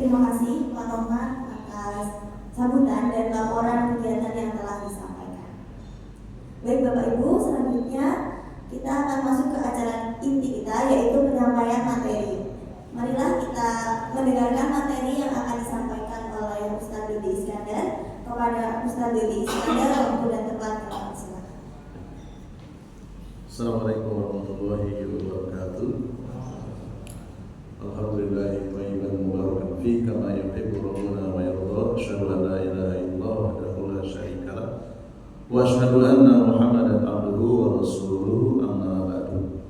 terima kasih Pak Toman atas sambutan dan laporan kegiatan yang telah disampaikan. Baik Bapak Ibu, selanjutnya kita akan masuk ke acara inti kita, yaitu penyampaian materi. Marilah kita mendengarkan materi yang akan disampaikan oleh Ustaz Dodi Iskandar. Kepada Ustaz Dodi Iskandar, waktu dan tempat kami silakan. Assalamualaikum warahmatullahi wabarakatuh. Alhamdulillahi thayyiban mubarakan fi kama yuhibbu rabbuna wa yarda. Asyhadu an la ilaha illallah wahdahu la syarika lah wa asyhadu anna Muhammadan abduhu wa rasuluhu, amma ba'du.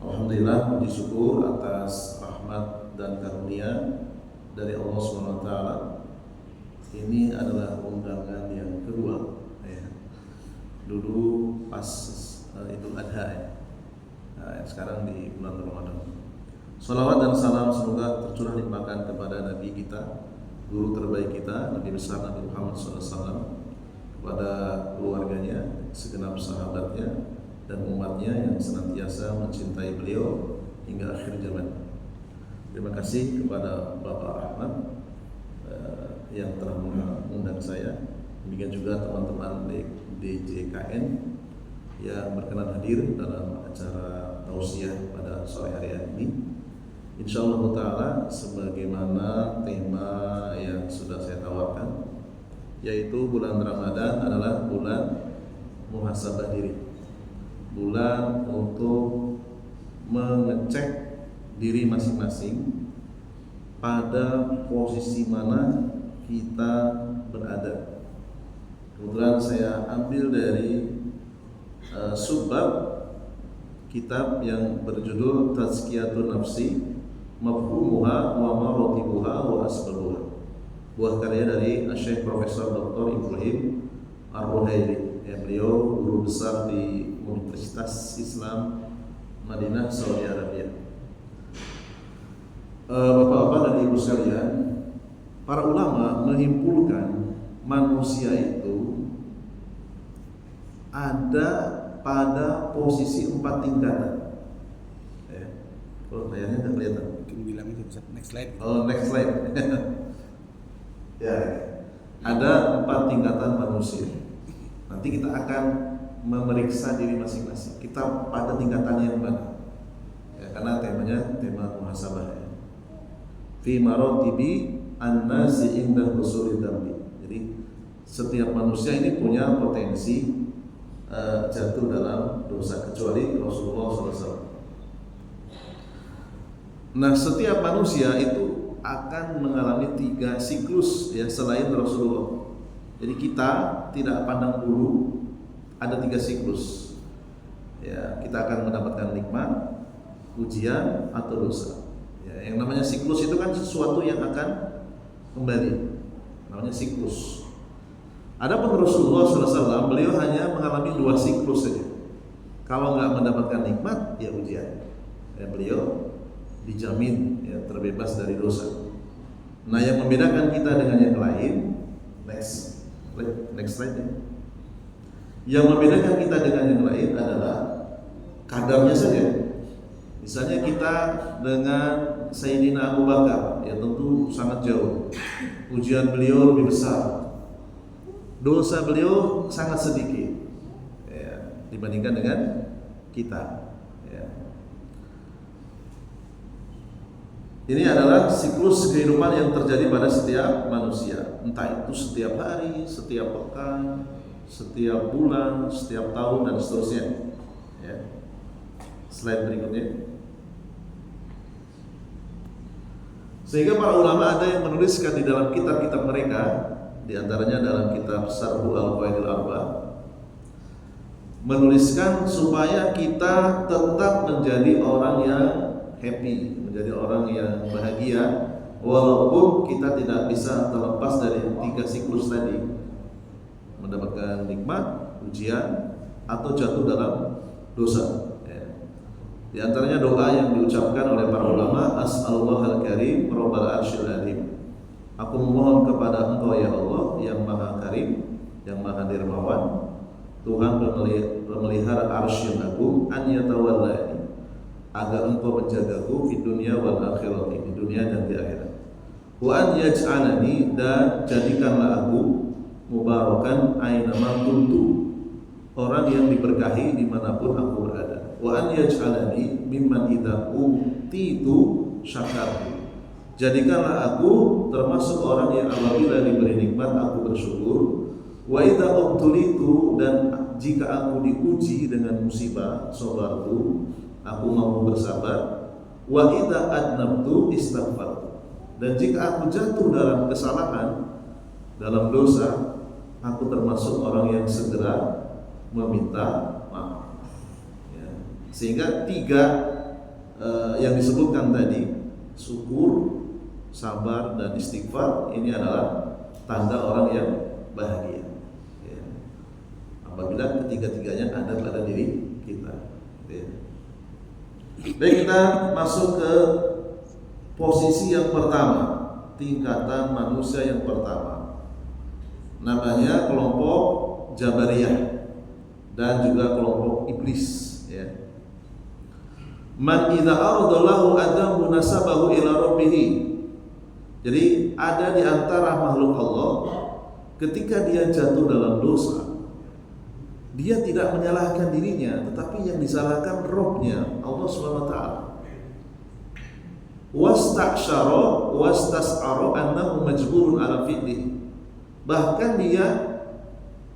Alhamdulillah, puji syukur atas rahmat dan karunia dari Allah SWT. Ini adalah undangan yang kedua ya. Dulu pas Idul Adha ya. Nah, sekarang di bulan Ramadan. Salawat dan salam semoga tercurah limpahkan kepada Nabi kita, guru terbaik kita, Nabi besar Nabi Muhammad SAW, kepada keluarganya, segenap sahabatnya dan umatnya yang senantiasa mencintai beliau hingga akhir zaman. Terima kasih kepada Bapak Ahmad yang telah mengundang saya. Demikian juga teman-teman DJKN yang berkenan hadir dalam acara tausiah pada sore hari ini. Insyaallah ta'ala sebagaimana tema yang sudah saya tawarkan, yaitu bulan Ramadan adalah bulan muhasabah diri, bulan untuk mengecek diri masing-masing pada posisi mana kita berada. Kebetulan saya ambil dari subbab kitab yang berjudul Tazkiyatun Nafsi, Mafhumuha wa Maratibuha wa Asbabuha, buah karya dari Syekh Profesor Dr. Ibrahim Ar-Ruhaili. Beliau guru besar di Universitas Islam Madinah, Saudi Arabia. Bapak-bapak dan ibu sekalian, para ulama menyimpulkan manusia itu ada pada posisi 4 tingkatan. Kalau layarnya tidak kelihatan. Mungkin bilang itu next slide. Oh, next slide. Ya, ada 4 tingkatan manusia. Nanti kita akan memeriksa diri masing-masing. Kita pada tingkatan yang mana? Ya, karena temanya tema muhasabah. Ya. Fi maratibi an-nasi inda husuli dzambi. Jadi setiap manusia ini punya potensi jatuh dalam dosa, kecuali Rasulullah SAW. Nah, setiap manusia itu akan mengalami 3 siklus ya, selain Rasulullah. Jadi kita tidak pandang bulu, ada 3 siklus. Ya, kita akan mendapatkan nikmat, ujian atau dosa. Ya, yang namanya siklus itu kan sesuatu yang akan kembali. Namanya siklus. Adapun Rasulullah SAW, beliau hanya mengalami 2 siklus saja. Kalau nggak mendapatkan nikmat, ya ujian. Ya, beliau dijamin ya, terbebas dari dosa. Nah, yang membedakan kita dengan yang lain, next slide ya. Yang membedakan kita dengan yang lain adalah kadarnya saja. Misalnya kita dengan Sayyidina Abu Bakar, ya tentu sangat jauh. Ujian beliau lebih besar. Dosa beliau sangat sedikit ya, dibandingkan dengan kita ya. Ini adalah siklus kehidupan yang terjadi pada setiap manusia, entah itu setiap hari, setiap pekan, setiap bulan, setiap tahun dan seterusnya ya. Slide berikutnya. Sehingga para ulama ada yang menuliskan di dalam kitab-kitab mereka, di antaranya dalam kitab Sarhu Al-Qawaidil Arba, menuliskan supaya kita tetap menjadi orang yang happy, menjadi orang yang bahagia, walaupun kita tidak bisa terlepas dari 3 siklus tadi, mendapatkan nikmat, ujian, atau jatuh dalam dosa. Di antaranya doa yang diucapkan oleh para ulama, As'alullah al-Karim Rabbal Arsyil Azim. Aku memohon kepada Engkau ya Allah yang Maha Karim, yang Maha Dermawan, Tuhan pemelihara arsy yang agung, an yatawallani, agar Engkau menjagaku di dunia wal akhirat, di dunia dan di akhirat. Wa an yaj'alani, dan jadikanlah aku mubarakan aina ma kuntu, orang yang diberkahi dimanapun aku berada. Wa an yaj'alani mimman idza utitu syakartu, jadikanlah aku termasuk orang yang apabila diberi nikmat aku bersyukur. Wa idza ubtulitu, dan jika aku diuji dengan musibah sabartu, aku mau bersabar. Wa idza adnabtu istaghfartu, dan jika aku jatuh dalam kesalahan, dalam dosa, aku termasuk orang yang segera meminta maaf. Ya. Sehingga tiga yang disebutkan tadi, syukur, sabar, dan istighfar, ini adalah tanda orang yang bahagia. Ya. Apabila ketiga-tiganya ada pada diri kita. Ya. Baik, kita masuk ke posisi yang pertama, tingkatan manusia yang pertama, namanya kelompok Jabariyah dan juga kelompok iblis. Ya. Man idza aradallahu adamu nasabahu ila rabbih. Jadi ada di antara makhluk Allah, ketika dia jatuh dalam dosa, dia tidak menyalahkan dirinya, tetapi yang disalahkan Rabb-nya, Allah SWT. Wasta'syara wastas'ara annahu majburun ala fi'lihi. Bahkan dia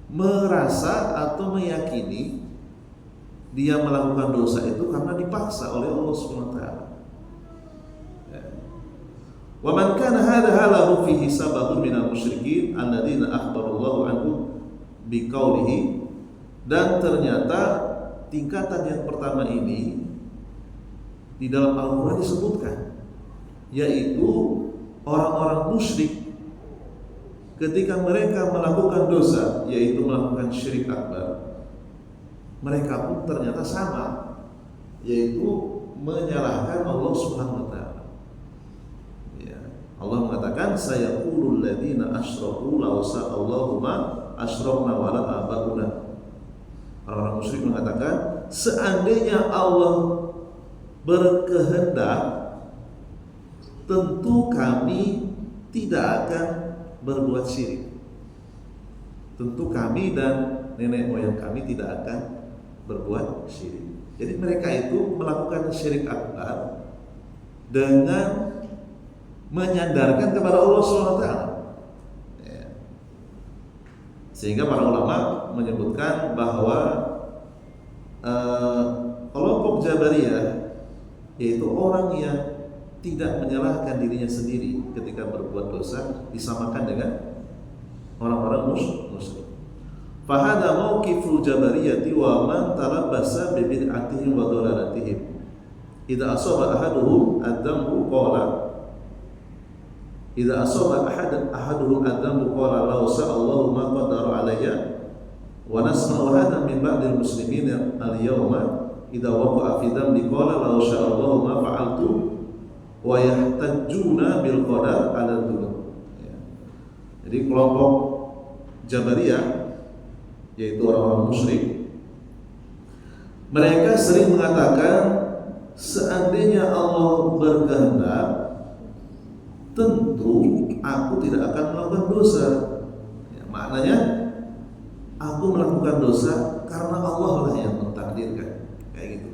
merasa atau meyakini dia melakukan dosa itu karena dipaksa oleh Allah SWT. Wa man kana hadha halahu fihi sababun minal musyrikin alladziina akhbarallahu anhu biqaulihi. Dan ternyata tingkatan yang pertama ini di dalam Al-Quran disebutkan, yaitu orang-orang musyrik ketika mereka melakukan dosa, yaitu melakukan syirik akbar, mereka pun ternyata sama, yaitu menyalahkan Allah Subhanahu wa taala. Ya, Allah mengatakan sayaqulul ladzina asyraku law sa'allahu ma asyrakna wa la abauna. Orang-orang musyrik mengatakan, seandainya Allah berkehendak, tentu kami tidak akan berbuat syirik. Tentu kami dan nenek moyang kami tidak akan berbuat syirik. Jadi mereka itu melakukan syirik akbar dengan menyandarkan kepada Allah SWT. Ya. Sehingga para ulama menyebutkan bahwa kelompok Jabariyah, yaitu orang yang tidak menyalahkan dirinya sendiri ketika berbuat dosa, disamakan dengan orang-orang musyrik. Fahada mauqiful Jabariyati wa man talabbasa bi bid'atihim wa dhalalatihim. Idza asaba ahaduhum ad-dambu qala idza asaba ahaduhum ad-dambu qala law sa'allahu ma qadara alayya wa nasma'u hadha min ba'dil muslimin al-yawma idza waqa'a fi dhanbi qala law sya'allahu ma fa'altu wa yahtajjuna bil qadar 'ala dzunub. Ya. Jadi kelompok Jabariyah, yaitu orang-orang musyrik, mereka sering mengatakan seandainya Allah berkehendak, tentu aku tidak akan melakukan dosa. Ya, maknanya aku melakukan dosa karena Allah lah yang mentakdirkan, kayak gitu.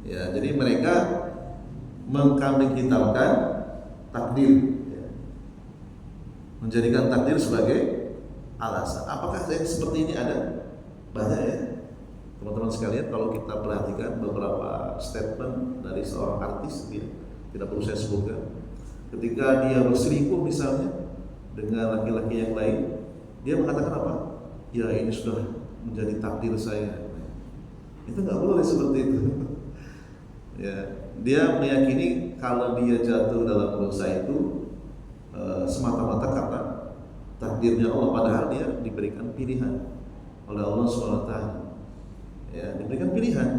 Ya, jadi mereka mengkambing hitamkan takdir, ya. Menjadikan takdir sebagai alasan. Apakah yang seperti ini ada? Banyak ya, teman-teman sekalian. Kalau kita perhatikan beberapa statement dari seorang artis, dia tidak perlu saya sebutkan, ketika dia berselingkuh misalnya dengan laki-laki yang lain, dia mengatakan apa? Ya ini sudah menjadi takdir saya. Itu nggak boleh seperti itu. Ya, dia meyakini kalau dia jatuh dalam dosa itu semata-mata karena takdirnya Allah, padahal dia diberikan pilihan oleh Allah SWT. Ya, diberikan pilihan.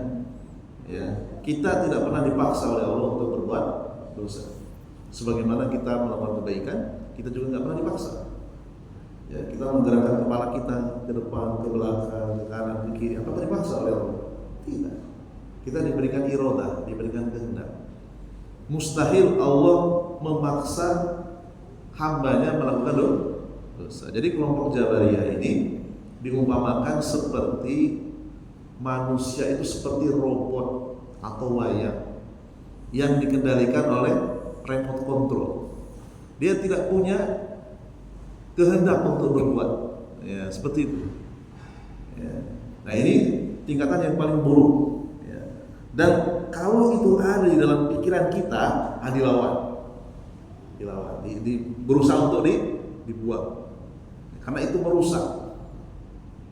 Ya, kita tidak pernah dipaksa oleh Allah untuk berbuat dosa. Sebagaimana kita melakukan kebaikan, kita juga nggak pernah dipaksa. Ya, kita menggerakkan kepala kita ke depan, ke belakang, ke kanan, ke kiri, apakah dipaksa oleh Allah? Tidak. Kita diberikan iradah, diberikan kehendak. Mustahil Allah memaksa hambanya melakukan dosa. Jadi kelompok Jabariyah ini diumpamakan seperti manusia itu seperti robot atau wayang yang dikendalikan oleh remote control. Dia tidak punya kehendak untuk berbuat, ya seperti itu. Ya. Nah ini tingkatan yang paling buruk. Ya. Dan kalau itu ada di dalam pikiran kita, dilawan, berusaha untuk dibuang, karena itu merusak.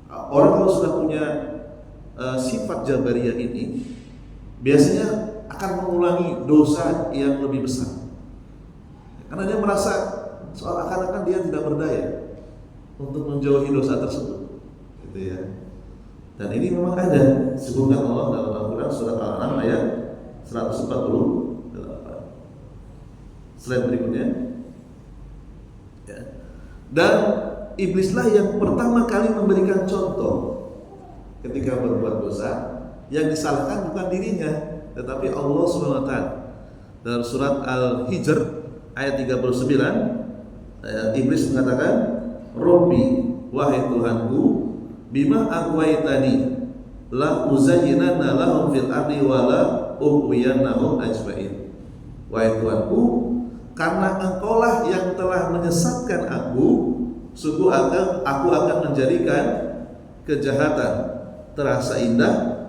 Orang kalau sudah punya sifat Jabariyah ini, biasanya akan mengulangi dosa yang lebih besar. Karena dia merasa seakan-akan dia tidak berdaya untuk menjauhi dosa tersebut, gitu ya. Dan ini memang ada disebutkan Allah dalam Al-Quran surat Al-An'am ayat 148. Slide berikutnya. Ya. Dan iblislah yang pertama kali memberikan contoh ketika berbuat dosa. Yang disalahkan bukan dirinya, tetapi Allah SWT. Dalam surat Al-Hijr ayat 39, iblis mengatakan, Robbi, wahai Tuhanku, bima aghwaytani la uzayyinanna lahum fil ardi wa la ughwiyannahum ajma'in. Wahai Tuhanku, karena Engkaulah yang telah menyesatkan aku, sungguh aku akan menjadikan kejahatan terasa indah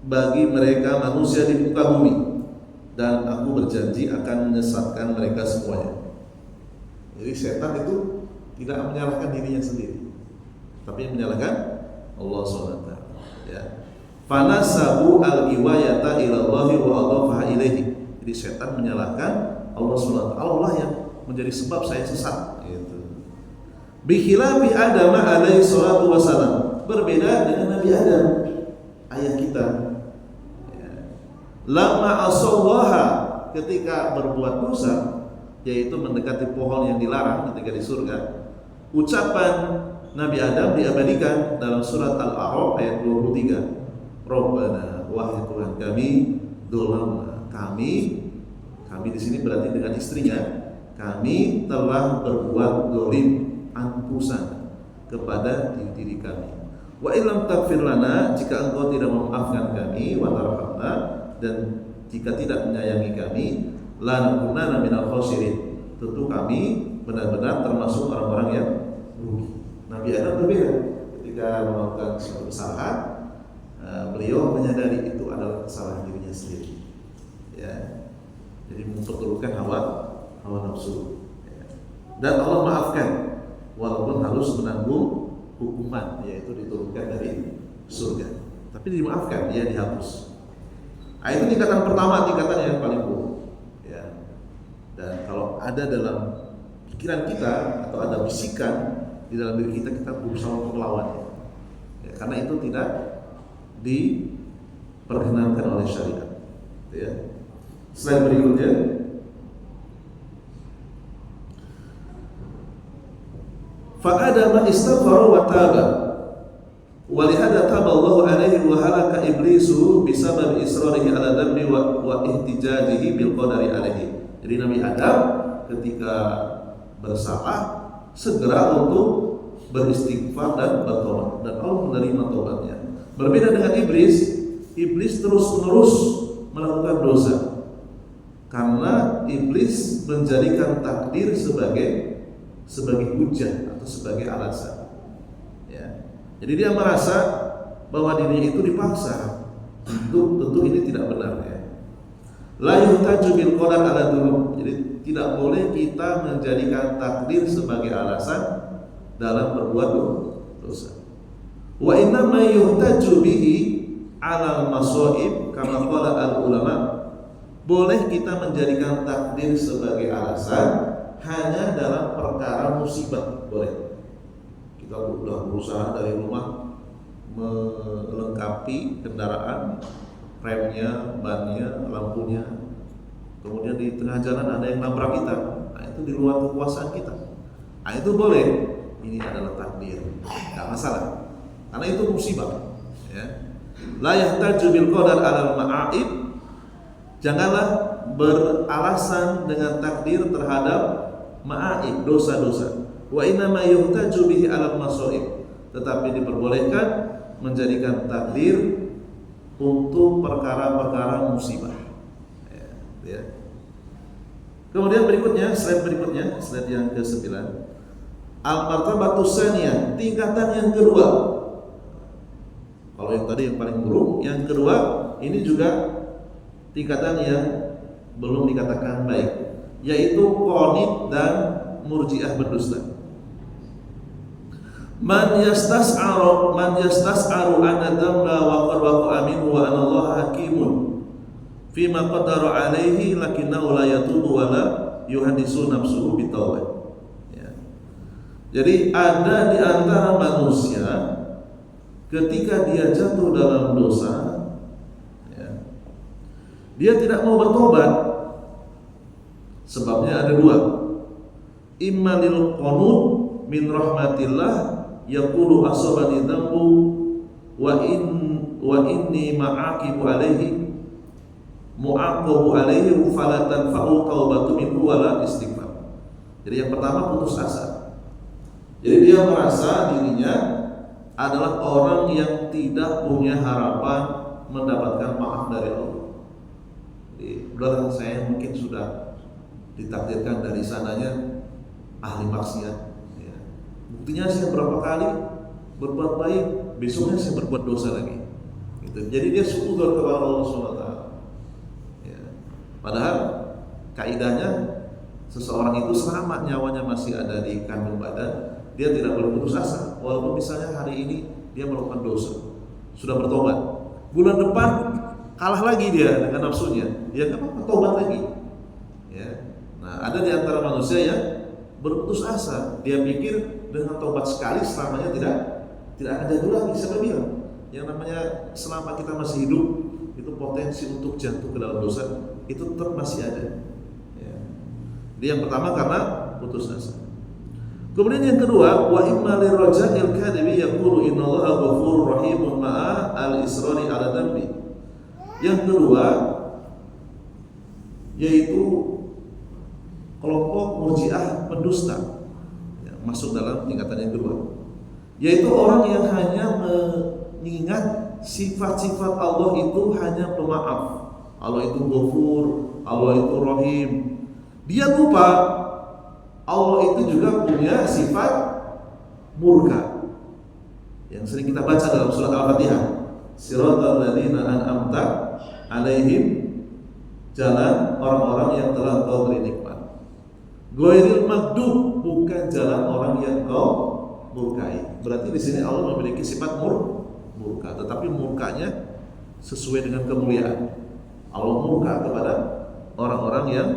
bagi mereka manusia di muka bumi, dan aku berjanji akan menyesatkan mereka semuanya. Jadi setan itu tidak menyalahkan dirinya sendiri, tapi menyalahkan Allah SWT. Ya. Fanasabu al-iwayata ilallahi wa adhafaha ilaihi. Jadi setan menyalahkan Allah SWT. Allah yang menjadi sebab saya sesat. Gitu. Bikhilafi Adam alaihi salatu wassalam. Berbeda dengan Nabi Adam, ayah kita. Lama asallaha, ketika berbuat dosa, yaitu mendekati pohon yang dilarang ketika di surga, ucapan Nabi Adam diabadikan dalam surat Al-A'raf ayat 23. Rabbana, wahai Tuhan kami, dolamna, kami di sini berarti dengan istrinya, kami telah berbuat dolim, antusan kepada diri kami. Wa illam taghfir lana, jika engkau tidak memaafkan kami, wa tarhamna, dan jika tidak menyayangi kami, lanakunanna minal khasirin, tentu kami benar-benar termasuk orang-orang yang rugi. Nabi Adam berbeda ketika melakukan suatu kesalahan, beliau menyadari itu adalah kesalahan dirinya sendiri. Ya. Jadi memperturutkan hawa nafsu. Ya. Dan Allah maafkan walaupun harus menanggung hukuman, yaitu diturunkan dari surga. Tapi dimaafkan, dia dihapus. Nah, itu tingkatan pertama, tingkatan yang paling buruk. Ya. Dan kalau ada dalam pikiran kita atau ada bisikan di dalam diri kita berusaha untuk melawannya. Ya, karena itu tidak diperkenankan oleh syariat. Ya. Slide berikutnya. Fa'adama istaghfara wa taba. Walihada taballahu alaihi wa halaka iblisu bisabab israrihi ala dhanbi wa ihtijajihi bil qadari alaihi. Jadi Nabi Adam ketika bersalah segera untuk beristighfar dan bertobat, dan Allah menerima tobatnya. Berbeda dengan iblis terus-menerus melakukan dosa. Karena iblis menjadikan takdir sebagai hujah atau sebagai alasan. Ya. Jadi dia merasa bahwa dirinya itu dipaksa. Tentu ini tidak benar, ya. La yuhtaju bil qadar ala dzunub. Jadi tidak boleh kita menjadikan takdir sebagai alasan dalam berbuat dosa. Wa inna ma yuhtaju bihi ala masaib kama qala al ulama. Boleh kita menjadikan takdir sebagai alasan hanya dalam perkara musibah, boleh. Kita sudah berusaha dari rumah melengkapi kendaraan, remnya, bannya, lampunya. Kemudian di tengah jalan ada yang nabrak kita. Nah, itu di luar kekuasaan kita. Nah, itu boleh. Ini adalah takdir, tidak masalah. Karena itu musibah. Ya. La yahtaju bil qadar 'alal ma'aib. Janganlah beralasan dengan takdir terhadap ma'aib, dosa-dosa. Wa inna ma yuhtaju bihi 'alal masaib, tetapi diperbolehkan menjadikan takdir untuk perkara-perkara musibah. Ya. Kemudian slide yang ke-9. Al-martabatus tsaniyah, tingkatan yang kedua. Kalau yang tadi yang paling buruk, yang kedua ini juga tingkatan yang belum dikatakan baik, yaitu qanit dan murji'ah berdusta. Man yastas'aru anna dhanba wa qad waqa'a minhu wa anna Allah hakimun fima qadara alaihi lakinnahu la yatubu wa la yuhaddisu nafsuhu bitawbah. Ya. Jadi ada di antara manusia ketika dia jatuh dalam dosa, ya, dia tidak mau bertobat. Sebabnya ada dua. Imma lil qanut min rahmatillah yaqulu asabani dhanbu wa inni ma'aqibu alaihi mu'aqabu alaihi fala tanfa'u taubatu minhu wala istighfar. Jadi yang pertama putus asa. Jadi dia merasa dirinya adalah orang yang tidak punya harapan mendapatkan maaf dari Allah. Jadi udahlah, saya mungkin sudah ditakdirkan dari sananya ahli maksiat. Ya. Buktinya saya berapa kali berbuat baik, besoknya saya berbuat dosa lagi. Gitu. Jadi dia suudzon kepada Allah SWT. Ya. Padahal kaidahnya seseorang itu selama nyawanya masih ada di kandung badan, dia tidak boleh putus asa. Walaupun misalnya hari ini dia melakukan dosa, sudah bertobat, bulan depan kalah lagi dia dengan nafsunya, dia nggak apa-apa, tobat lagi. Ya. Nah, ada di antara manusia yang berputus asa, dia pikir dengan tobat sekali selamanya tidak akan jatuh lagi. Siapa bilang? Yang namanya selama kita masih hidup itu potensi untuk jatuh ke dalam dosa itu tetap masih ada. Ya. Jadi yang pertama karena putus asa. Kemudian yang kedua, wa imma liraja'il kadhibi yaqulu innallaha ghafurur rahimun ma'a al-israri 'ala dhanbi. Yang kedua yaitu kelompok murji'ah pendusta, ya, masuk dalam tingkatan yang kedua, yaitu orang yang hanya mengingat sifat-sifat Allah itu hanya pemaaf. Allah itu Ghafur, Allah itu Rahim. Dia lupa Allah itu juga punya sifat murka yang sering kita baca dalam surat Al-Fatihah. Siratal ladzina an'amta 'alaihim, jalan orang-orang yang telah Engkau beri nikmat. Ghairil maghdub, bukan jalan orang yang Engkau murkai. Berarti di sini Allah memiliki sifat murka, tetapi murkanya sesuai dengan kemuliaan. Allah murka kepada orang-orang yang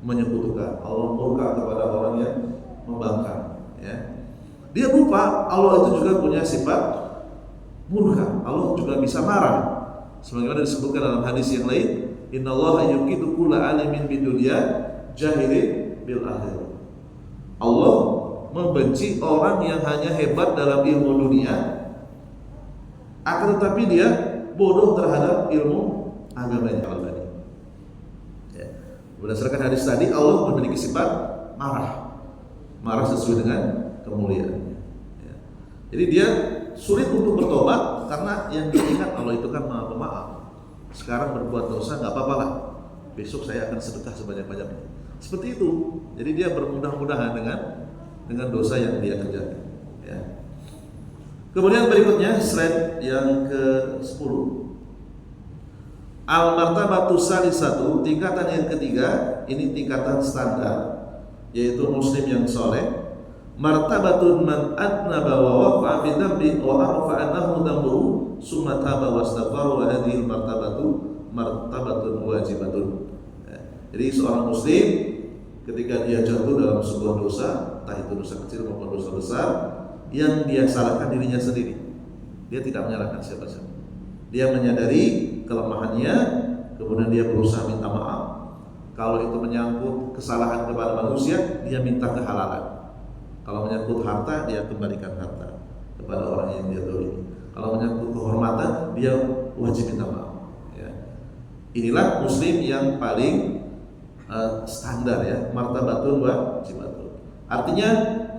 menyekutukan, Allah murka kepada orang yang membangkang. Ya. Dia lupa Allah itu juga punya sifat murka. Allah juga bisa marah. Sebagaimana disebutkan dalam hadis yang lain, innallaha yuqitu kulla alimin bidunya jahilin bil akhirah. Allah membenci orang yang hanya hebat dalam ilmu dunia, akan tetapi dia bodoh terhadap ilmu agamanya. Berdasarkan hadis tadi, Allah memiliki sifat marah sesuai dengan kemuliaannya. Ya. Jadi dia sulit untuk bertobat karena yang diingat Allah itu kan Maha Pemaaf. Sekarang berbuat dosa nggak apa-apa lah, besok saya akan sedekah sebanyak-banyaknya. Seperti itu. Jadi dia bermudah-mudahan dengan dosa yang dia kerjakan. Ya. Kemudian berikutnya slide yang ke-10. Al-martabatu salisatu, tingkatan yang ketiga, ini tingkatan standar, yaitu muslim yang soleh. Martabatun man adnaba wa waqa'a fi dhanbi wa arafa annahu dhanbuhu summa taba wastaghfara wa hadhihi martabatun wajibatun. Jadi seorang muslim ketika dia jatuh dalam sebuah dosa, entah itu dosa kecil maupun dosa besar, yang dia salahkan dirinya sendiri. Dia tidak menyalahkan siapa-siapa. Dia menyadari kelemahannya, kemudian dia berusaha minta maaf. Kalau itu menyangkut kesalahan kepada manusia, dia minta kehalalan. Kalau menyangkut harta, dia kembalikan harta kepada orang yang dia zalimi. Kalau menyangkut kehormatan, dia wajib minta maaf. Ya. Inilah muslim yang paling standar ya, martabatun wajibatun. Artinya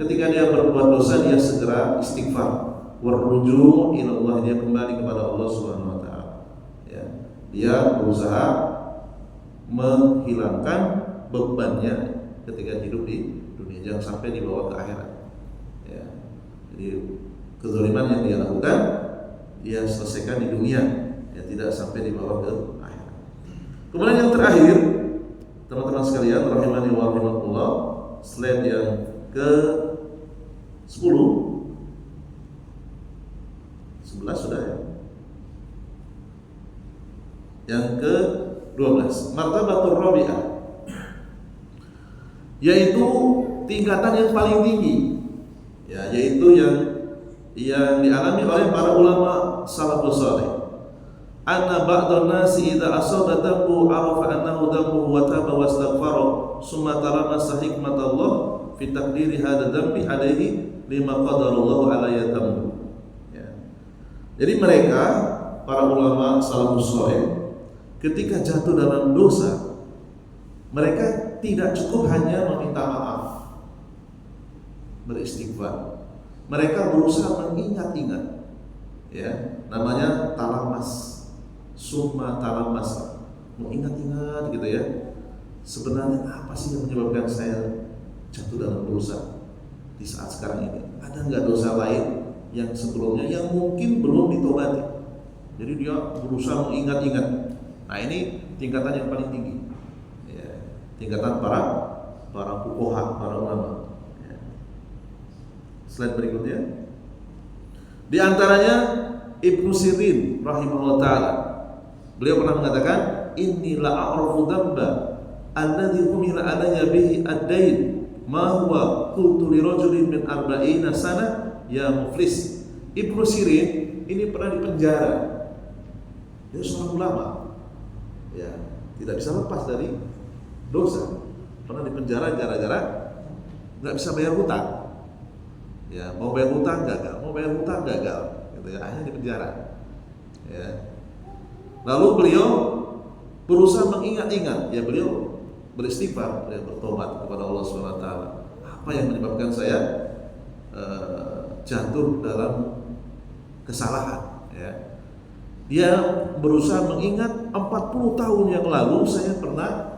ketika dia berbuat dosa dia segera istighfar, warruju ilallah, dia kembali kepada Allah Subhanahu wa taala. Ya. Dia berusaha menghilangkan bebannya ketika hidup di dunia, jangan sampai dibawa ke akhirat. Ya. Jadi kezaliman yang dia lakukan dia selesaikan di dunia, ya tidak sampai dibawa ke akhirat. Kemudian yang terakhir, teman-teman sekalian rahimani wa rahimakumullah, slide yang ke 11 sudah ya. Yang ke 12, martabatur rabi'ah, yaitu tingkatan yang paling tinggi, ya, yaitu yang dialami oleh para ulama salafus saleh. Anna ba'dhan nasi idza asaba dhanbu arafa annahu dhanbu wa taba wastaghfara summa talamasa hikmatallah fi taqdiri hadha dhanbi alaihi lima qadarallahu alayhi dhanbu. Ya. Jadi mereka para ulama salafus saleh ketika jatuh dalam dosa, mereka tidak cukup hanya meminta maaf, beristighfar. Mereka berusaha mengingat-ingat, ya, namanya talamas, summa talamasa, mengingat-ingat gitu ya. Sebenarnya apa sih yang menyebabkan saya jatuh dalam dosa di saat sekarang ini? Ada nggak dosa lain yang sebelumnya yang mungkin belum ditobati? Jadi dia berusaha mengingat-ingat. Nah ini tingkatan yang paling tinggi, ya, tingkatan para fuqaha, para ulama. Slide berikutnya. Di antaranya Ibnu Sirin rahimahullah taala. Beliau pernah mengatakan, "Inni la a'rafu dzamba alladhi humila alayya bihi ad-dain ma huwa qultu li rajulin min 40 sana ya muflis." Ibnu Sirin ini pernah dipenjara. Dia seorang ulama. Ya, tidak bisa lepas dari dosa. Pernah dipenjara gara-gara nggak bisa bayar hutang. Ya, mau bayar hutang gagal, gitu ya, akhirnya di penjara. Ya. Lalu beliau berusaha mengingat-ingat, ya beliau beristighfar, beliau bertobat kepada Allah Subhanahu wa taala. Apa yang menyebabkan saya jatuh dalam kesalahan, ya. Dia berusaha mengingat 40 tahun yang lalu saya pernah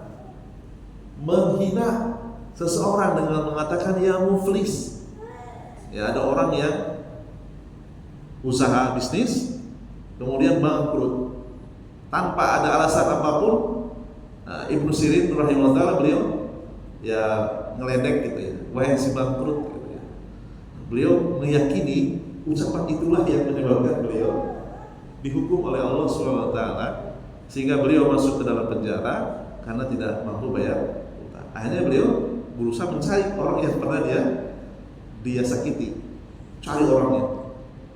menghina seseorang dengan mengatakan ya muflis. Ya, ada orang yang usaha bisnis kemudian bangkrut tanpa ada alasan apapun. Nah, Ibnu Sirin rahimahullah taala beliau ya ngeledek gitu ya, wahai si bangkrut gitu ya. Beliau meyakini ucapan itulah yang menyebabkan beliau dihukum oleh Allah Subhanahu wa taala sehingga beliau masuk ke dalam penjara karena tidak mampu bayar utang. Akhirnya beliau berusaha mencari orang yang pernah dia sakiti, cari orangnya,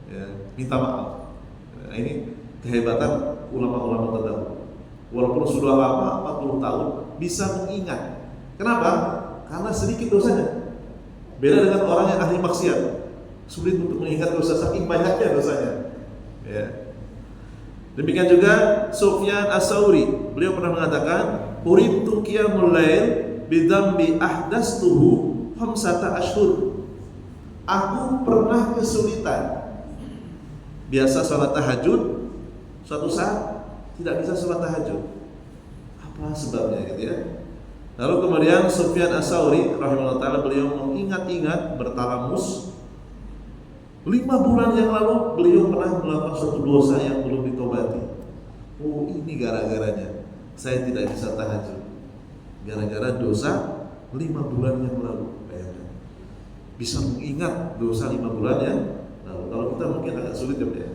ya, minta maaf. Nah, ini kehebatan ulama-ulama terdahulu. Walaupun sudah lama 40 tahun bisa mengingat. Kenapa? Karena sedikit dosanya. Beda dengan orang yang ahli maksiat, sulit untuk mengingat dosa saking banyaknya dosanya. Ya. Demikian juga Sufyan As-Tsauri, beliau pernah mengatakan, "Uridtu qiyamul lail bidzambi ahdastuhu 5 ashhur." Aku pernah kesulitan biasa sholat tahajud, suatu saat tidak bisa sholat tahajud. Apa sebabnya gitu ya? Lalu kemudian Sufyan As-Tsauri rahimahullah taala beliau mengingat-ingat bertalamus 5 bulan yang lalu beliau pernah melakukan suatu dosa yang belum ditobati. Oh, ini gara-garanya saya tidak bisa tahajud. Gara-gara dosa 5 bulan yang lalu. Bisa mengingat dosa 5 bulan ya. Nah, kalau kita mungkin agak sulit ya,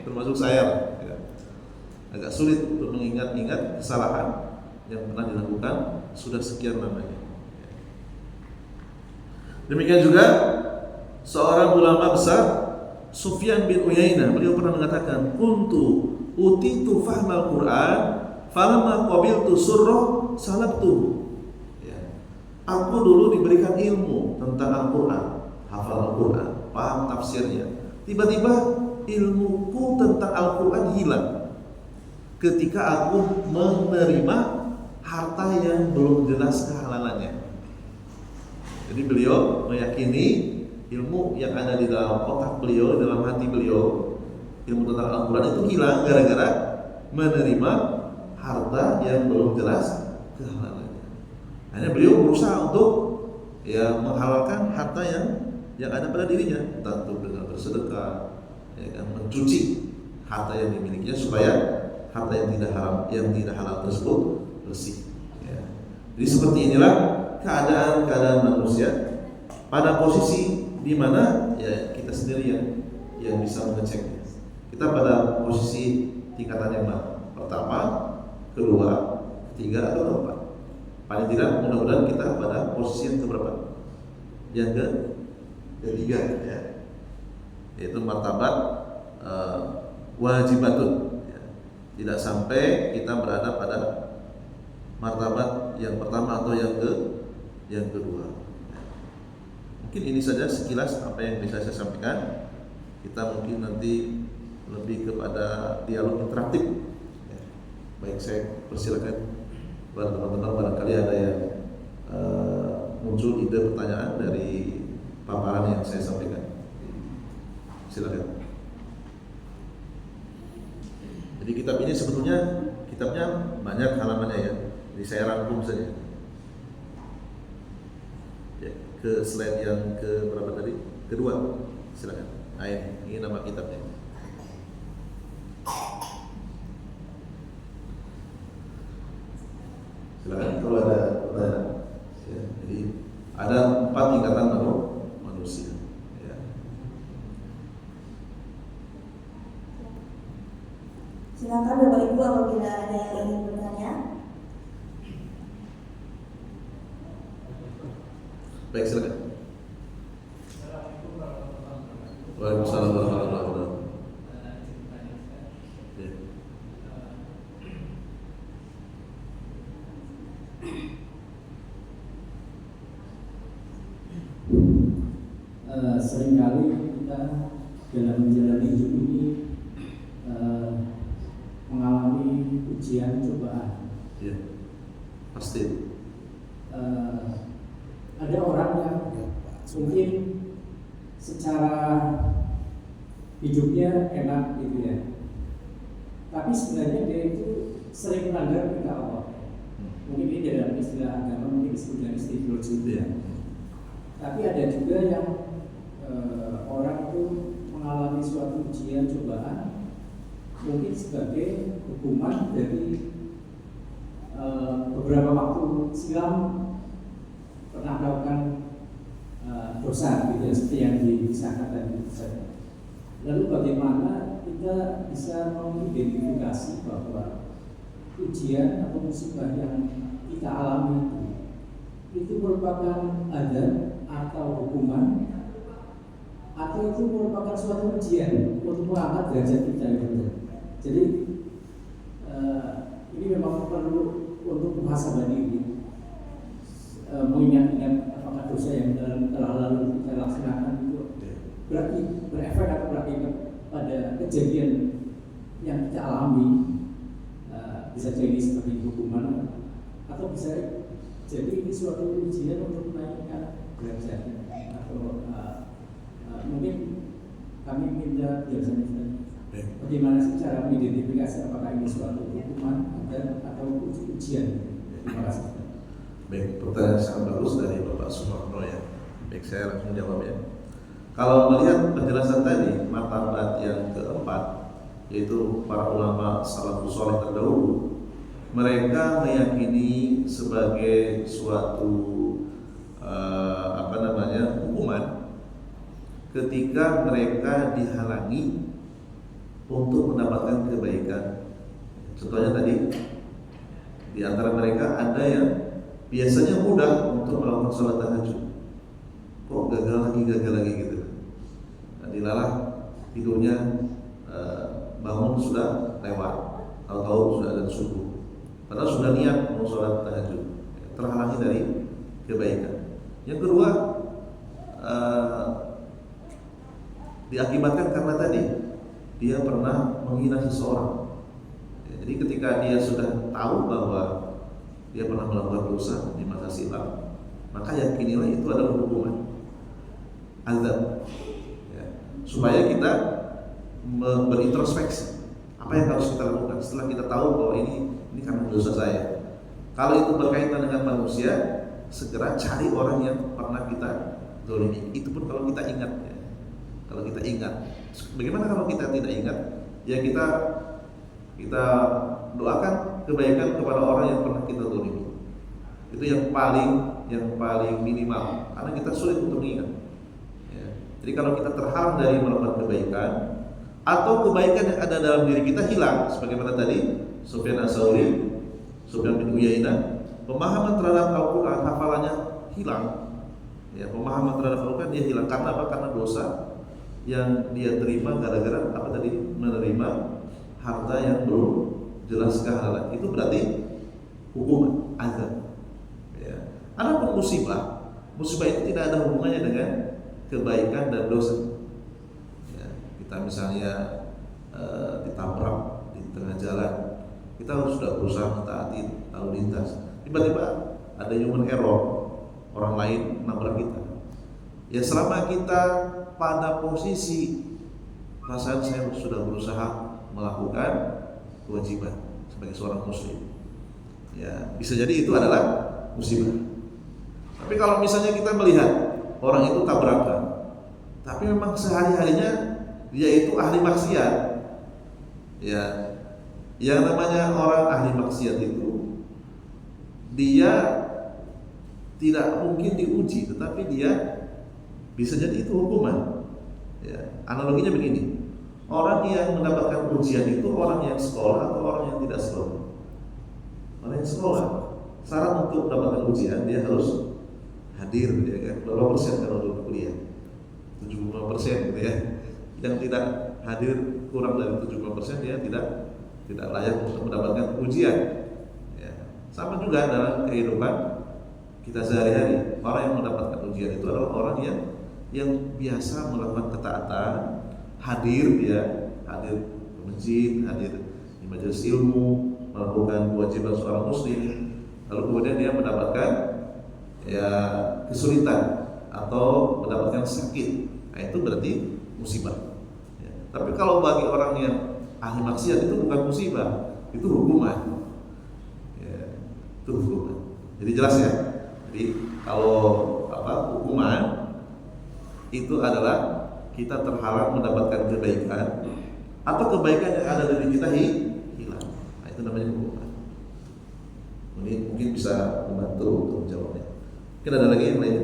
termasuk saya ya. Agak sulit untuk mengingat-ingat kesalahan yang pernah dilakukan sudah sekian lamanya. Demikian juga seorang ulama besar Sufyan bin Uyainah, beliau pernah mengatakan, "Kuntu utitu fahmal Qur'an falamma qabiltu surrah salabtu." Aku dulu diberikan ilmu tentang Al-Quran, hafal Al-Quran, paham tafsirnya. Tiba-tiba ilmuku tentang Al-Quran hilang ketika aku menerima harta yang belum jelas kehalalannya. Jadi beliau meyakini ilmu yang ada di dalam otak beliau, dalam hati beliau, ilmu tentang Al-Quran itu hilang gara-gara menerima harta yang belum jelas kehalalannya. Hanya beliau berusaha untuk menghalalkan harta yang ada pada dirinya, tentu dengan bersedekah, mencuci harta yang dimilikinya supaya harta yang tidak halal tersebut bersih. Jadi seperti inilah keadaan manusia pada posisi di mana kita sendiri yang bisa mengeceknya. Kita pada posisi tingkatan yang mana? Pertama, kedua, ketiga, atau keempat? Paling tidak mudah-mudahan kita pada posisi yang keberapa? Yang ketiga, yaitu martabat wajibatun. Tidak sampai kita berada pada martabat yang pertama atau yang kedua. Mungkin ini saja sekilas apa yang bisa saya sampaikan. Kita mungkin nanti lebih kepada dialog interaktif. Baik, saya persilakan buat teman-teman barangkali ada yang muncul ide pertanyaan dari paparan yang saya sampaikan. Silakan. Jadi kitab ini sebetulnya kitabnya banyak halamannya ya. Jadi saya rangkum saja. Ke slide yang ke berapa tadi? Kedua. Silakan. Nah, ini nama kitabnya. Silakan kalau ada pertanyaan. Jadi ada 4 tingkatan manusia. Silakan Bapak Ibu apabila ada yang ingin bertanya. Baik, silakan. Waalaikumsalam warahmatullahi wabarakatuh. Seringkali kita dalam menjalani hidup ini mengalami ujian cobaan. Ya, pasti. Ada orang yang mungkin secara hidupnya enak gitu ya, tapi sebenarnya dia itu sering melanggar perintah Allah. Mungkin ini dalam istilah agama mungkin disebut dengan istighfar. Tapi ada juga yang orang itu mengalami suatu ujian cobaan mungkin sebagai hukuman dari beberapa waktu silam pernah melakukan dosa gitu ya, seperti yang dikisahkan tadi. Lalu bagaimana kita bisa mengidentifikasi bahwa ujian atau musibah yang kita alami itu merupakan adab atau hukuman, atau itu merupakan suatu ujian untuk mengangkat derajat kita gitu. Jadi ini memang perlu untuk muhasabah diri, mengingat-ingat apakah dosa yang telah lalu kita laksanakan itu berarti berefek atau berakibat pada kejadian yang kita alami, bisa jadi sebagai hukuman atau bisa jadi ini suatu ujian untuk menaikkan derajat atau mungkin kami minta biasanya bagaimana sih cara mengidentifikasi apakah ini suatu hukuman atau ujian. Terima kasih. Baik, pertanyaan sangat bagus dari Bapak Sumarno ya. Baik, saya langsung jawab ya. Kalau melihat penjelasan tadi, martabat yang keempat, yaitu para ulama salafus saleh terdahulu, mereka meyakini sebagai suatu hukuman ketika mereka dihalangi untuk mendapatkan kebaikan. Contohnya tadi, di antara mereka ada yang biasanya mudah untuk melakukan sholat tahajud, kok gagal lagi gitu. Nah, dilalah tidurnya, bangun sudah lewat, tahu-tahu sudah ada subuh, padahal sudah niat mau sholat tahajud, terhalangi dari kebaikan. Yang kedua, diakibatkan karena tadi dia pernah menghina seseorang. Jadi ketika dia sudah tahu bahwa dia pernah melakukan dosa di masa silam, maka yakinilah itu adalah hukuman azab, ya. Supaya kita berintrospeksi apa yang harus kita lakukan setelah kita tahu bahwa ini karena dosa saya. Kalau itu berkaitan dengan manusia, segera cari orang yang pernah kita zalimi. Itu pun kalau kita ingat, ya. Kalau kita ingat. Bagaimana kalau kita tidak ingat? Ya kita doakan kebaikan kepada orang yang pernah kita zalimi. Itu yang paling minimal, karena kita sulit untuk ingat. Ya. Jadi kalau kita terhalang dari melakukan kebaikan, atau kebaikan yang ada dalam diri kita hilang, sebagaimana tadi Sufyan Ats-Tsauri, Sufyan bin Uyainah, pemahaman terhadap Al-Quran, hafalannya hilang. Ya, pemahaman terhadap Al-Quran dia hilang karena apa? Karena dosa yang dia terima gara-gara apa tadi? Menerima harta yang belum jelas kehalalan. Itu berarti hukuman azab. Ya. Adapun musibah itu tidak ada hubungannya dengan kebaikan dan dosa. Ya, kita misalnya ditabrak di tengah jalan, kita harus sudah berusaha mentaati lalu lintas. Tiba-tiba ada human error, orang lain nabrak kita. Ya selama kita pada posisi perasaan saya sudah berusaha melakukan kewajiban sebagai seorang muslim, ya bisa jadi itu adalah musibah. Tapi kalau misalnya kita melihat orang itu tabrakan, tapi memang sehari-harinya dia itu ahli maksiat, ya yang namanya orang ahli maksiat itu dia tidak mungkin diuji, tetapi dia bisa jadi itu hukuman. Ya, analoginya begini, orang yang mendapatkan ujian itu orang yang sekolah atau orang yang tidak sekolah. Orang yang sekolah, syarat untuk mendapatkan ujian dia harus hadir, ya kan? Berapa persen kalau untuk kuliah? 75% gitu ya. Yang tidak hadir kurang dari 75% dia tidak layak untuk mendapatkan ujian. Ya. Sama juga dalam kehidupan kita sehari-hari, orang yang mendapatkan ujian itu adalah orang yang biasa melakukan ketaatan, hadir ke masjid, hadir di majelis ilmu, melakukan kewajiban seorang muslim, lalu kemudian dia mendapatkan ya kesulitan atau mendapatkan sakit, nah itu berarti musibah. Ya. Tapi kalau bagi orang yang ahli maksiat itu bukan musibah, itu hukuman. Ya, itu hukuman. Jadi jelas ya. Jadi kalau hukuman itu adalah kita terhalang mendapatkan kebaikan atau kebaikan yang ada dari kita hilang. Nah, itu namanya hukuman. Ini mungkin bisa membantu untuk menjawabnya. Mungkin ada lagi yang lain?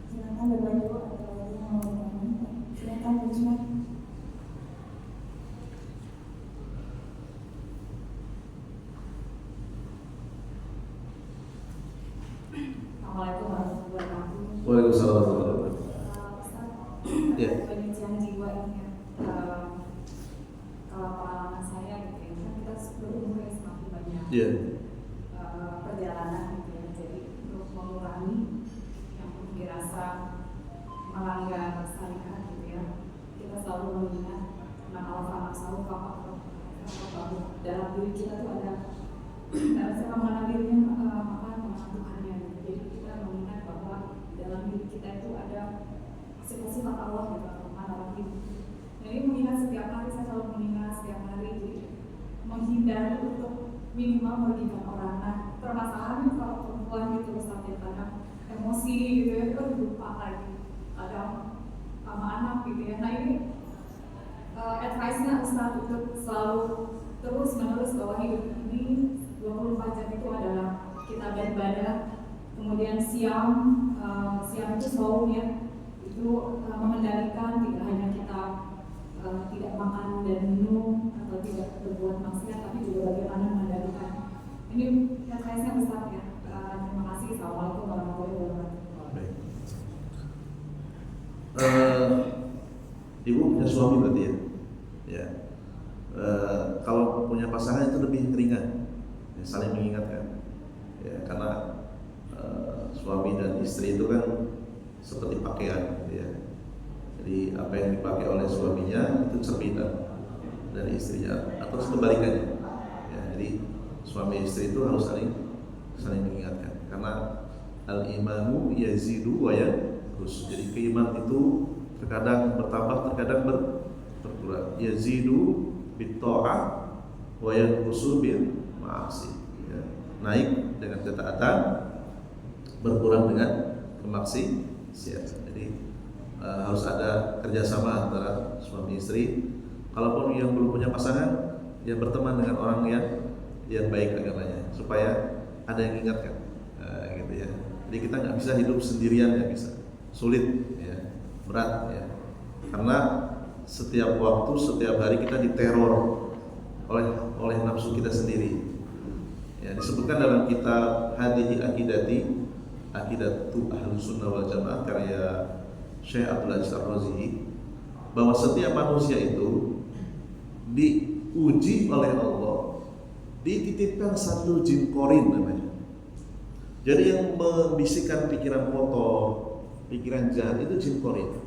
Silakan Bapak Ibu atau yang mau bertanya. Silakan Bu Risma. Assalamualaikum warahmatullahi wabarakatuh. Waalaikumsalam warahmatullahi wabarakatuh. Ustaz, Ya. penyucian jiwa ini ya. Kalau pengalaman saya gitu ya, kan kita berumur ya semakin banyak Iya. perjalanan gitu ya. Jadi untuk mengurangi yang dirasa melanggar syariat gitu ya, kita selalu mengingat bahwa dalam diri kita tuh ada saya mengenal dirinya mengenal Tuhannya gitu. Jadi kita mengingat bahwa dalam diri kita itu ada sifat-sifat Allah gitu, Ar-Rahim. Jadi mengingat setiap hari, saya selalu mengingat setiap hari, jadi menghindari untuk minimal merugikan orang. Nah, permasalahannya kalau perempuan gitu misalnya karena emosi gitu ya, kita lupa lagi kadang sama anak gitu ya. Nah ini advice-nya Ustaz untuk selalu terus menerus bahwa hidup ini 24 jam itu adalah kita beribadah, kemudian siam itu saum ya, itu mengendalikan tidak hanya kita tidak makan dan minum atau tidak berbuat maksiat, tapi juga bagaimana mengendalikan. Ini advice-nya Ustaz ya. Terima kasih. Assalamualaikum warahmatullahi wabarakatuh. Baik. Ibu punya suami berarti ya? Ya. Kalau punya pasangan itu lebih ringan, ya, saling mengingatkan. Ya, karena suami dan istri itu kan seperti pakaian, gitu ya. Jadi apa yang dipakai oleh suaminya itu cerminan dari istrinya atau kebalikannya. Ya, jadi suami istri itu harus saling mengingatkan, karena al-imanu yazidu wa yanqus. Jadi keimanan itu terkadang bertambah, terkadang berkurang. Yazidu bit ta'ah wa yanqusu bil ma'asi. Ya, naik dengan ketaatan, berkurang dengan kemaksiatan. Jadi harus ada kerjasama antara suami istri. Kalaupun yang belum punya pasangan, ya berteman dengan orang yang baik agamanya, supaya ada yang ingatkan, gitu ya. Jadi kita nggak bisa hidup sendirian, nggak bisa, sulit, ya, berat, ya. Karena setiap waktu, setiap hari kita diteror oleh nafsu kita sendiri. Ya, disebutkan dalam kitab Hadihi Aqidatu Ahlus Sunnah wal Jamaah karya Syekh Abdul Aziz Ar-Razi, bahwa setiap manusia itu diuji oleh Allah, dititipkan satu jin korin namanya. Jadi yang membisikkan pikiran kotor, pikiran jahat itu jin korin.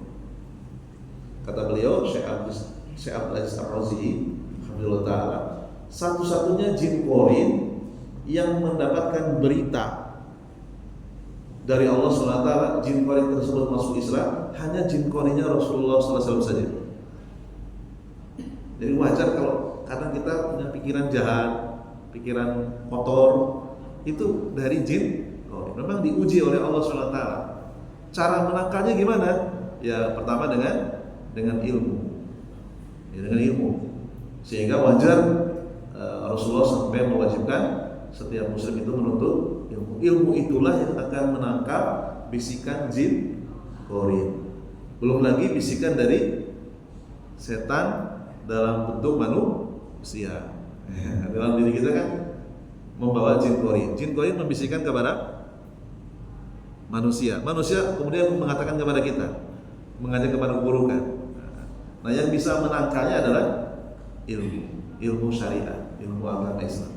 Kata beliau Syekh Abdul Aziz Ar-Razi, alhamdulillah ta'ala, satu-satunya jin korin yang mendapatkan berita dari Allah SWT, jin korin tersebut masuk Islam, hanya jin korinnya Rasulullah SAW saja. Jadi wajar kalau kadang kita punya pikiran jahat, pikiran kotor, itu dari jin korin. Memang diuji oleh Allah SWT. Cara menangkalnya gimana? Ya pertama dengan ilmu, ya, dengan ilmu. Sehingga wajar Rasulullah sampai mewajibkan setiap muslim itu menuntut ilmu. Ilmu itulah yang akan menangkap bisikan jin korin. Belum lagi bisikan dari setan dalam bentuk manusia. Dalam diri kita kan membawa jin korin. Jin korin membisikkan kepada manusia. Manusia kemudian mengatakan kepada kita, mengajak kepada keburukan. Nah, yang bisa menangkalnya adalah ilmu syariat, ilmu agama Islam.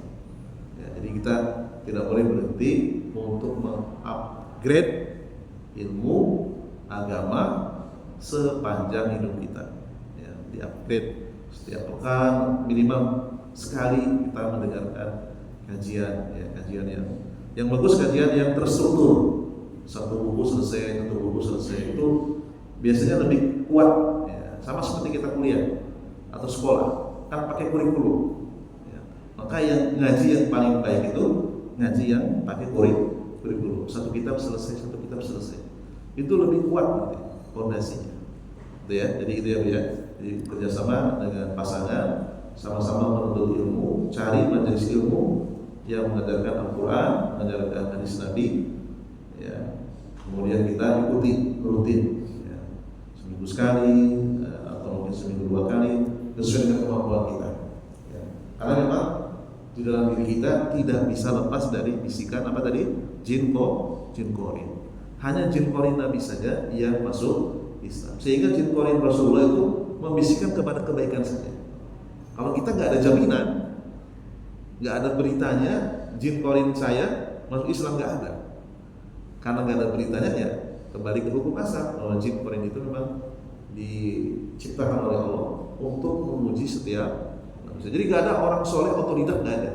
Ya, jadi kita tidak boleh berhenti untuk mengupgrade ilmu agama sepanjang hidup kita. Ya, diupgrade setiap pekan minimal sekali kita mendengarkan kajian, ya, kajian yang bagus, kajian yang terstruktur. Satu buku selesai itu biasanya lebih kuat, ya. Sama seperti kita kuliah atau sekolah kan pakai kurikulum, ya. Maka yang ngaji yang paling baik itu ngaji yang pakai kurikulum. Satu kitab selesai, itu lebih kuat nanti fondasinya, itu ya. Jadi itu ya. Jadi kerjasama dengan pasangan, sama-sama menuntut ilmu, cari majelis ilmu yang mengajarkan Al-Quran, mengajarkan hadis Nabi, ya. Kemudian kita ikuti rutin, ya. Seminggu sekali atau mungkin seminggu 2 kali, sesuai dengan kemampuan kita, ya. Karena memang di dalam diri kita tidak bisa lepas dari bisikan apa tadi? Jin korin. Hanya jin korin Nabi saja yang masuk Islam. Sehingga jin korin Rasulullah itu membisikkan kepada kebaikan saja. Kalau kita nggak ada jaminan, nggak ada beritanya, jin korin saya masuk Islam, nggak ada. Karena nggak ada beritanya, ya kembali ke hukum asal bahwa jin korin itu memang diciptakan oleh Allah untuk menguji setiap manusia. Jadi nggak ada orang soleh otoritas, nggak ada.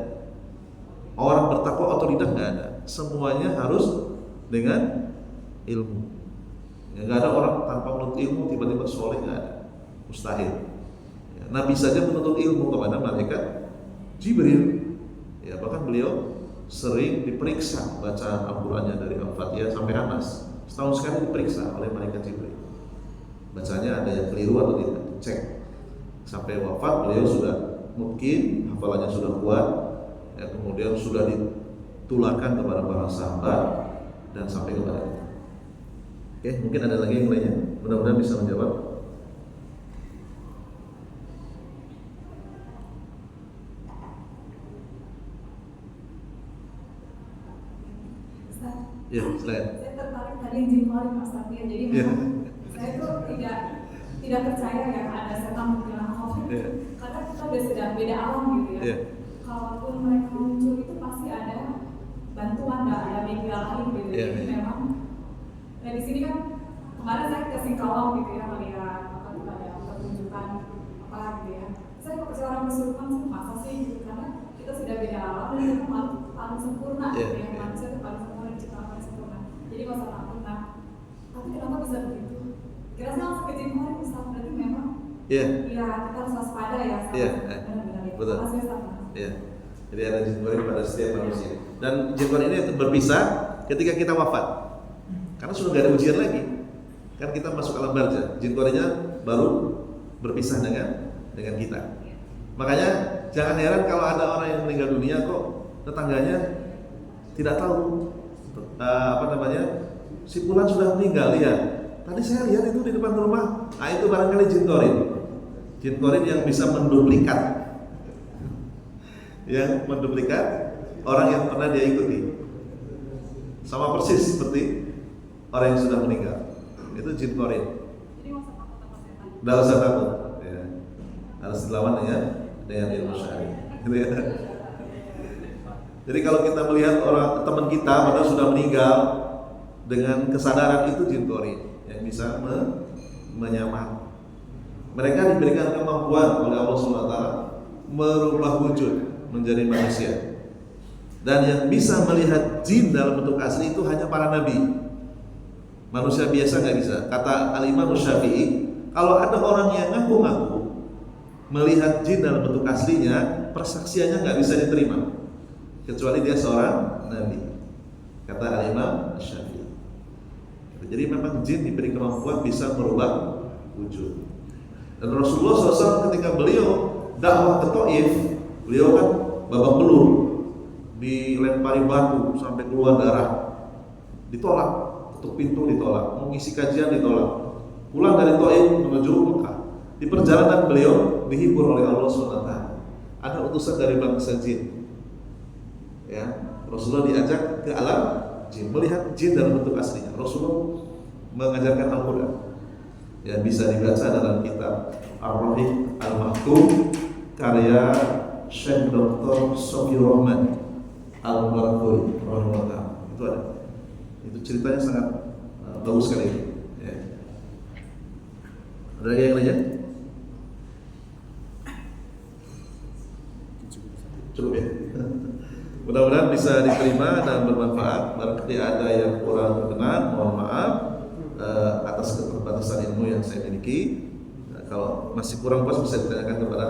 Orang bertakwa otoritas nggak ada. Semuanya harus dengan ilmu. Ya, nggak ada orang tanpa menuntut ilmu tiba-tiba soleh, nggak ada. Mustahil. Ya, Nabi saja menuntut ilmu kepada malaikat Jibril. Ya, bahkan beliau sering diperiksa bacaan Al-Qur'annya dari Al-Fatihah sampai Anas. Setahun sekali diperiksa oleh malaikat Jibril. Bacanya ada yang keliru atau tidak, cek. Sampai wafat beliau sudah mungkin hafalannya sudah kuat, ya, kemudian sudah ditularkan kepada para sahabat dan sampai kepada kita. Oke, mungkin ada lagi yang lainnya. Mudah-mudahan bisa menjawab. Ya, selain. Saya tertarik tadi jin korin Mas Satya. Jadi memang saya tuh tidak percaya ya ada setan menghilang COVID. Karena kita sudah beda alam gitu ya. Kalaupun mereka muncul itu pasti ada bantuan, nggak ada media lain gitu. Jadi memang di sini kan kemarin saya ke Singkawang gitu ya, melihat apa tuh ada pertunjukan apa gitu ya. Saya kok percaya orang kesurupan sih, masa sih gitu, karena kita sudah beda alam dan kita paling sempurna gitu ya, manusia itu paling sempurna, diciptakan paling sempurna. Jadi nggak usah takut. Nah, tapi kenapa bisa begitu? Kira saya langsung ke Jimhori, Ustaz, berarti memang Iya. ya kita harus waspada ya. Iya. Benar-benar ya. Betul. Makasih Ustaz. Iya. Jadi ada jin korin pada setiap manusia. Dan jin korin ini berpisah ketika kita wafat. Karena sudah gak ada ujian lagi. Kan kita masuk alam barzah. Jin korinnya baru berpisah dengan kita. Makanya jangan heran kalau ada orang yang meninggal dunia kok tetangganya tidak tahu si fulan sudah meninggal ya. Tadi saya lihat itu di depan rumah. Nah, itu barangkali jin korin. Jin korin yang bisa menduplikat. Yang menduplikat orang yang pernah dia ikuti. Sama persis seperti orang yang sudah meninggal. Itu jin korin. Jadi nggak usah takut sama setan. Tidak usah takut. Ya. Harus dilawan dengan ilmu syar'i. Gitu ya. Jadi kalau kita melihat orang teman kita padahal sudah meninggal dengan kesadaran, itu jin korin yang bisa menyamar. Mereka diberikan kemampuan oleh Allah SWT merubah wujud menjadi manusia. Dan yang bisa melihat jin dalam bentuk asli itu hanya para nabi. Manusia biasa nggak bisa. Kata Al-Imam Syafi'i, kalau ada orang yang ngaku-ngaku melihat jin dalam bentuk aslinya, persaksiannya nggak bisa diterima kecuali dia seorang nabi. Kata Al-Imam Syafi'i. Jadi memang jin diberi kemampuan bisa merubah wujud. Dan Rasulullah SAW ketika beliau dakwah ke Taif, beliau kan babak belur, dilempari batu sampai keluar darah, ditolak, ketuk pintu ditolak, mau ngisi kajian ditolak. Pulang dari Taif menuju Mekah, di perjalanan beliau dihibur oleh Allah SWT. Ada utusan dari bangsa jin. Ya, Rasulullah diajak ke alam jin, melihat jin dalam bentuk aslinya. Rasulullah mengajarkan Al-Quran. Ya, bisa dibaca dalam kitab Ar-Rahiq Al-Maktum karya Syekh Dr. Sofi Rahman Al-Barakuri rahimahullah. Itu ada. Itu ceritanya sangat bagus sekali. Ya. Ada lagi yang lainnya? Cukup ya. Mudah-mudahan bisa diterima dan bermanfaat. Barangkali ada yang kurang berkenan, mohon maaf atas keterbatasan ilmu yang saya miliki. Kalau masih kurang puas bisa ditanyakan kepada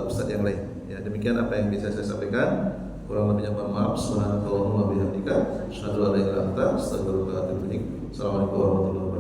ustadz yang lain. Ya, demikian apa yang bisa saya sampaikan. Kurang lebihnya mohon maaf. Subhanallahumma bihamdika, asyhadu an la ilaha illa anta, astaghfiruka wa atubu ilaik. Assalamualaikum warahmatullahi wabarakatuh.